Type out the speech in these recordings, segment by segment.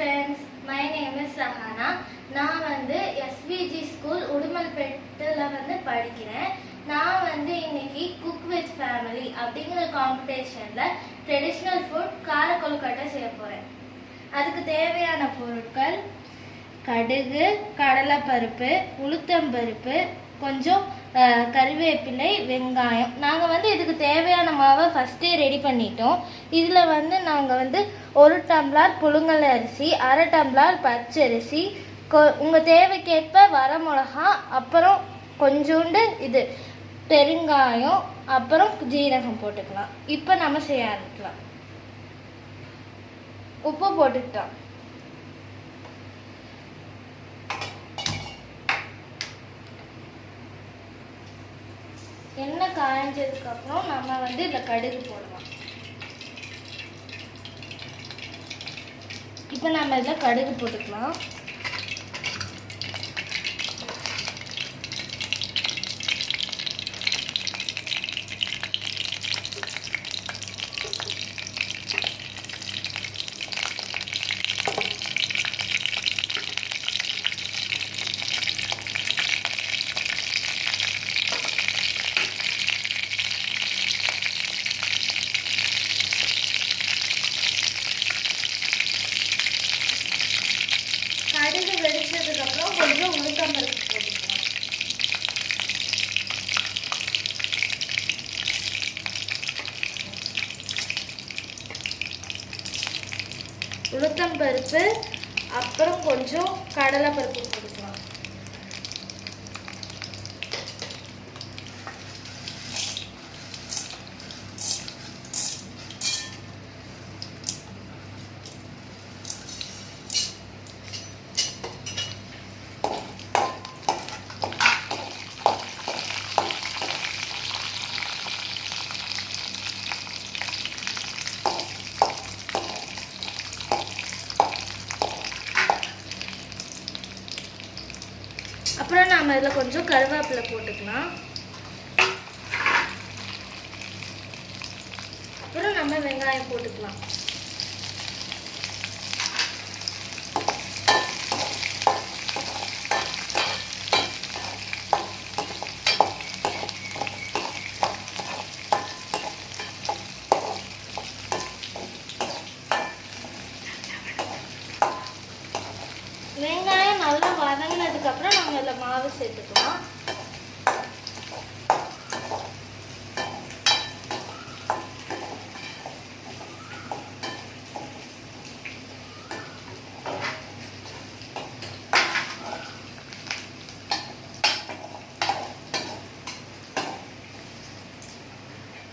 friends, my name is Sahana. நான் வந்து SVG school உடுமல்பேட்டில் வந்து படிக்கிறேன். நான் வந்து இன்னைக்கு குக் வித் ஃபேமிலி அப்படிங்கிற காம்படிஷனில் ட்ரெடிஷ்னல் ஃபுட் கார கொழுக்கட்டை செய்ய போகிறேன். அதுக்கு தேவையான பொருட்கள் கடுகு, கடலைப்பருப்பு, உளுத்தம்பருப்பு, கொஞ்சம் கறிவேப்பிலை, வெங்காயம். நாங்கள் வந்து இதுக்கு தேவையான மாவை ஃபஸ்ட்டே ரெடி பண்ணிட்டோம். இதில் வந்து நாங்கள் வந்து 1 டம்ளர் புழுங்கல் அரிசி, 1/2 டம்ளர் பச்சரிசி, உங்கள் தேவைக்கேற்ப வரமிளகா, அப்புறம் கொஞ்சோண்டு இது பெருங்காயம், அப்புறம் ஜீரகம் போட்டுக்கலாம். இப்போ நம்ம செய்ய ஆரம்பிக்கலாம். உப்பு போட்டுக்கிட்டோம். எண்ணெய் காய்ஞ்சதுக்கப்புறம் நம்ம வந்து இதில் கடுகு போடலாம். இப்போ நம்ம இதில் கடுகு போட்டுக்கலாம். கடுகு வெடிச்சதுக்கப்புறம் கொஞ்சம் உளுத்தம்பருப்பு போட்டுக்கலாம். உளுத்தம்பருப்பு அப்புறம் கொஞ்சம் கடலைப்பருப்பு போட்டுக்கலாம். அப்புறம் நாம இதில் கொஞ்சம் கருவேப்பிலை போட்டுக்கலாம். அப்புறம் நம்ம வெங்காயம் போட்டுக்கலாம். வெங்காயம் நல்லா வதங்கினதுக்கப்புறம் நம்ம இதில் மாவு சேர்த்துக்கலாம்.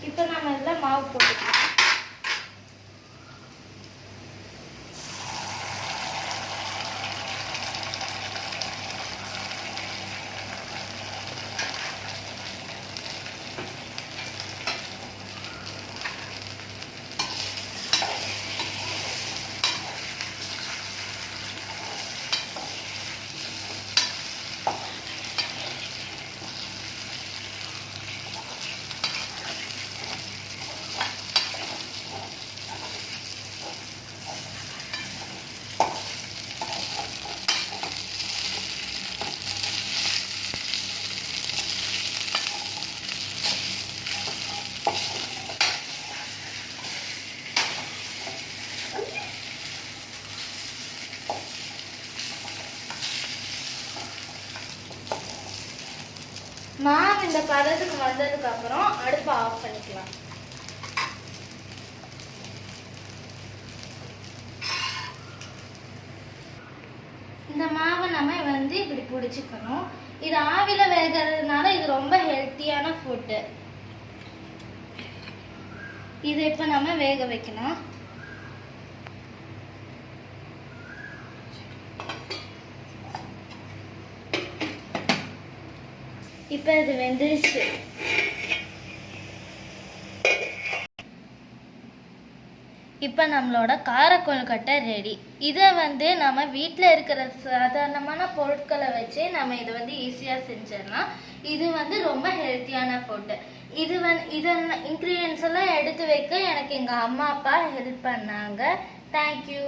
இப்போ நம்ம இதில் மாவு போட்டுக்கலாம். மாவு இந்த பதத்துக்கு வந்ததுக்கு அப்புறம் அடுப்பை ஆஃப் பண்ணிக்கலாம். இந்த மாவை நம்ம வந்து இப்படி பிடிச்சிக்கணும். இது ஆவில வேகிறதுனால இது ரொம்ப ஹெல்த்தியான ஃபுட்டு. இது இப்போ நம்ம வேக வைக்கணும். இப்போ இது வெந்துருச்சு. இப்போ நம்மளோட கார கொழுக்கட்டை ரெடி. இதை வந்து நம்ம வீட்டில் இருக்கிற சாதாரணமான பொருட்களை வச்சு நம்ம இதை வந்து ஈஸியாக செஞ்சிடலாம். இது வந்து ரொம்ப ஹெல்த்தியான ஃபுட்டு. இதெல்லாம் இன்க்ரீடியன்ஸ் எல்லாம் எடுத்து வைக்க எனக்கு எங்கள் அம்மா அப்பா ஹெல்ப் பண்ணாங்க. தேங்க்யூ.